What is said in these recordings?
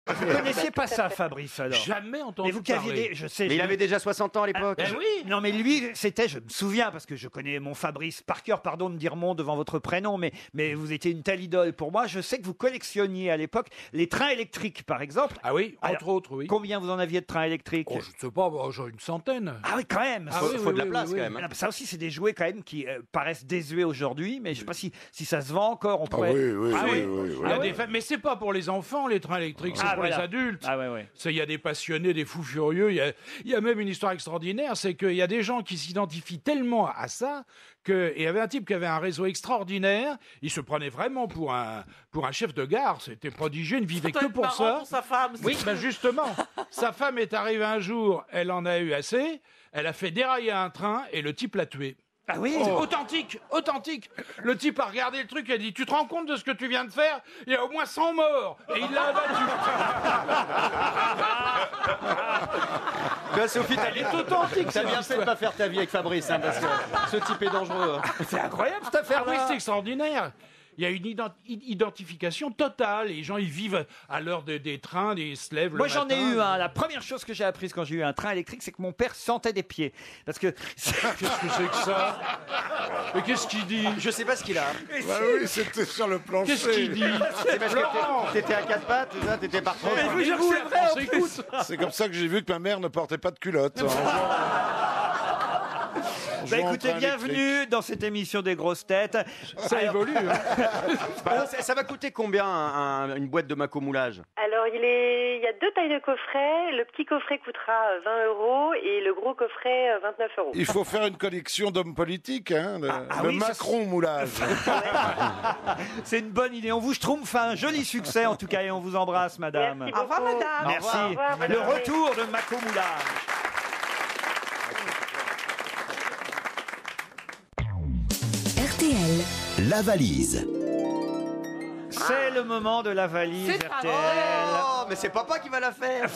Vous connaissiez pas ça, Fabrice, alors? Jamais entendu Mais vous qui aviez parler. je sais. Mais il avait déjà 60 ans à l'époque. Ben oui. Non, mais lui, c'était, je me souviens, parce que je connais mon Fabrice par cœur, pardon de dire mon devant votre prénom, mais vous étiez une telle idole pour moi. Je sais que vous collectionniez à l'époque les trains électriques, par exemple. Ah oui, entre Alors, autres, oui. Combien vous en aviez de trains électriques? Oh, je ne sais pas, j'en ai une centaine. Ah oui, quand même. Ah oui, Faut de la oui, place oui, quand oui. même. Ça aussi, c'est des jouets quand même qui paraissent désuets aujourd'hui, mais je sais pas si ça se vend encore. On pourrait... oui, oui, Ah oui, oui. oui, oui. Il y a Ah des ouais. mais c'est pas pour les enfants, les trains électriques, c'est Ah, pour les voilà. adultes. Ah ouais, ouais. Il y a des passionnés, des fous furieux. Il y a même une histoire extraordinaire, c'est qu'il y a des gens qui s'identifient tellement à ça que il y avait un type qui avait un réseau extraordinaire. Il se prenait vraiment pour un chef de gare. C'était prodigieux, il ne vivait que pour ça. Pour sa femme. Oui, ben justement, sa femme est arrivée un jour, elle en a eu assez, elle a fait dérailler un train et le type l'a tué. Ah oui. C'est authentique, authentique. Le type a regardé le truc et a dit, tu te rends compte de ce que tu viens de faire? Il y a au moins 100 morts. Et il l'a abattu. Ben, Sophie, Elle est authentique, t'as cette bien fait de histoire. pas faire ta vie avec Fabrice, hein, parce que ce type est dangereux. hein. C'est incroyable cette Ah affaire-là. oui, c'est extraordinaire. Il y a une identification totale. Les gens, ils vivent à l'heure des trains, ils se lèvent le Moi, j'en ai matin. eu un. La première chose que j'ai apprise quand j'ai eu un train électrique, c'est que mon père sentait des pieds. Parce que. Qu'est-ce que c'est que ça? Mais qu'est-ce qu'il dit? Je sais pas ce qu'il a. Bah oui, c'était sur le plancher. Qu'est-ce qu'il dit? C'est parce Laurent. que t'étais à quatre pattes, tout ça, t'étais parfait. Mais Enfin, vous, dire, j'avoue, c'est vrai, en on s'écoute. C'est comme ça que j'ai vu que ma mère ne portait pas de culotte. Bah écoutez, bienvenue dans cette émission des grosses têtes. Ça Alors, évolue. Hein. Alors, ça va coûter combien une boîte de Mako moulage? Alors, il y a deux tailles de coffret. Le petit coffret coûtera 20 € et le gros coffret 29 €. Il faut faire une collection d'hommes politiques, hein, le oui, ça, Macron moulage. c'est une bonne idée. On vous schtroumpf un joli succès en tout cas et on vous embrasse, madame. Merci Au revoir, beaucoup. madame. Merci. Au revoir, bonne Le journée. retour de Mako Moulage. RTL. La valise. C'est le moment de la valise C'est pas RTL. Oh, mais c'est papa qui va la faire.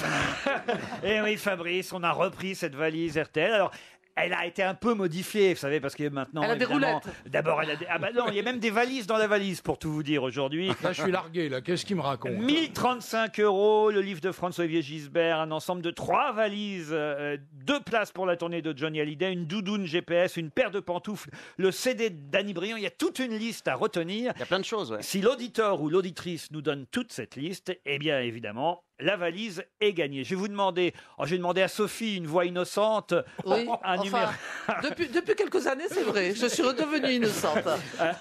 Et oui, Fabrice, on a repris cette valise RTL. Alors, elle a été un peu modifiée, vous savez, parce que maintenant, Elle a des évidemment, roulettes. d'abord, elle a des... Ah bah non, il y a même des valises dans la valise, pour tout vous dire, aujourd'hui. Là, je suis largué, là. Qu'est-ce qu'il me raconte? 1035 €, le livre de François-Olivier Gisbert, un ensemble de 3 valises, 2 places pour la tournée de Johnny Hallyday, une doudoune GPS, une paire de pantoufles, le CD d'Annie Briand. Il y a toute une liste à retenir. Il y a plein de choses, ouais. Si l'auditeur ou l'auditrice nous donne toute cette liste, eh bien évidemment, la valise est gagnée. Je vais vous demander, je vais demander à Sophie, une voix innocente, Oui, un, numéro, depuis quelques années, c'est vrai. Je suis redevenue innocente.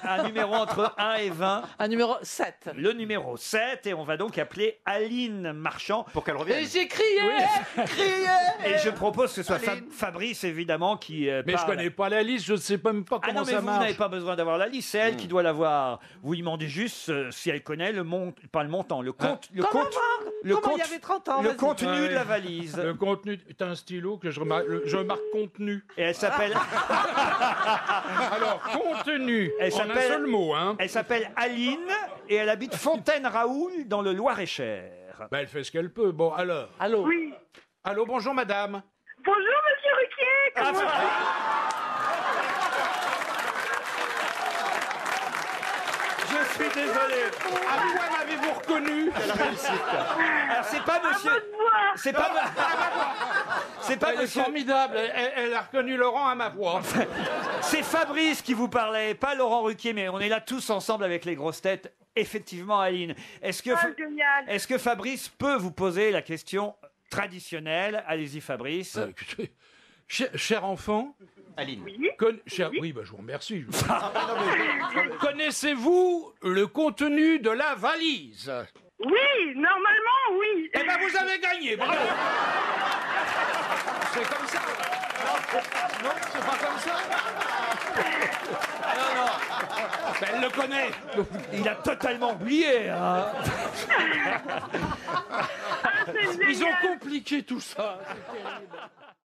un numéro entre 1 et 20, Un numéro 7. le numéro 7, et on va donc appeler Aline Marchand. Pour qu'elle Et revienne. j'ai crié. Et je propose que ce soit Aline. Fabrice, évidemment, qui Mais je parle. connais pas la liste, je ne sais même pas Ah comment non, mais ça vous marche. n'avez pas besoin d'avoir la liste, c'est elle qui doit l'avoir. Vous lui demandez juste si elle connaît le montant, pas le montant, le compte, le Comment compte, va le Comment compte, il y avait 30 ans, le vas-y. contenu Ouais. de la valise. Le contenu, t'as un stylo que je marque contenu. Et elle s'appelle, Alors, contenu, Elle en un s'appelle- seul mot, hein. elle s'appelle Aline et elle habite Fontaine-Raoul dans le Loir-et-Cher. Ben, elle fait ce qu'elle peut. Bon, alors. Allô. Oui. Allô, bonjour, madame. Bonjour, monsieur Ruquier. Comment Je suis désolé. À quoi m'avez-vous reconnu? Alors c'est pas monsieur, c'est pas, c'est pas Elle est monsieur, formidable. Elle a reconnu Laurent à ma voix. c'est Fabrice qui vous parlait, pas Laurent Ruquier, mais on est là tous ensemble avec les grosses têtes. Effectivement, Aline. Est-ce que, Ah, génial. est-ce que Fabrice peut vous poser la question traditionnelle? Allez-y, Fabrice. Cher enfant, Aline. oui, bah, je vous remercie. Connaissez-vous le contenu de la valise? Oui, normalement, oui. Eh ben, vous avez gagné, bravo. C'est comme ça. Non, c'est pas comme ça. Ben, elle le connaît. Il a totalement oublié. Hein. Ah, c'est Ils génial. ont compliqué tout ça. C'est terrible.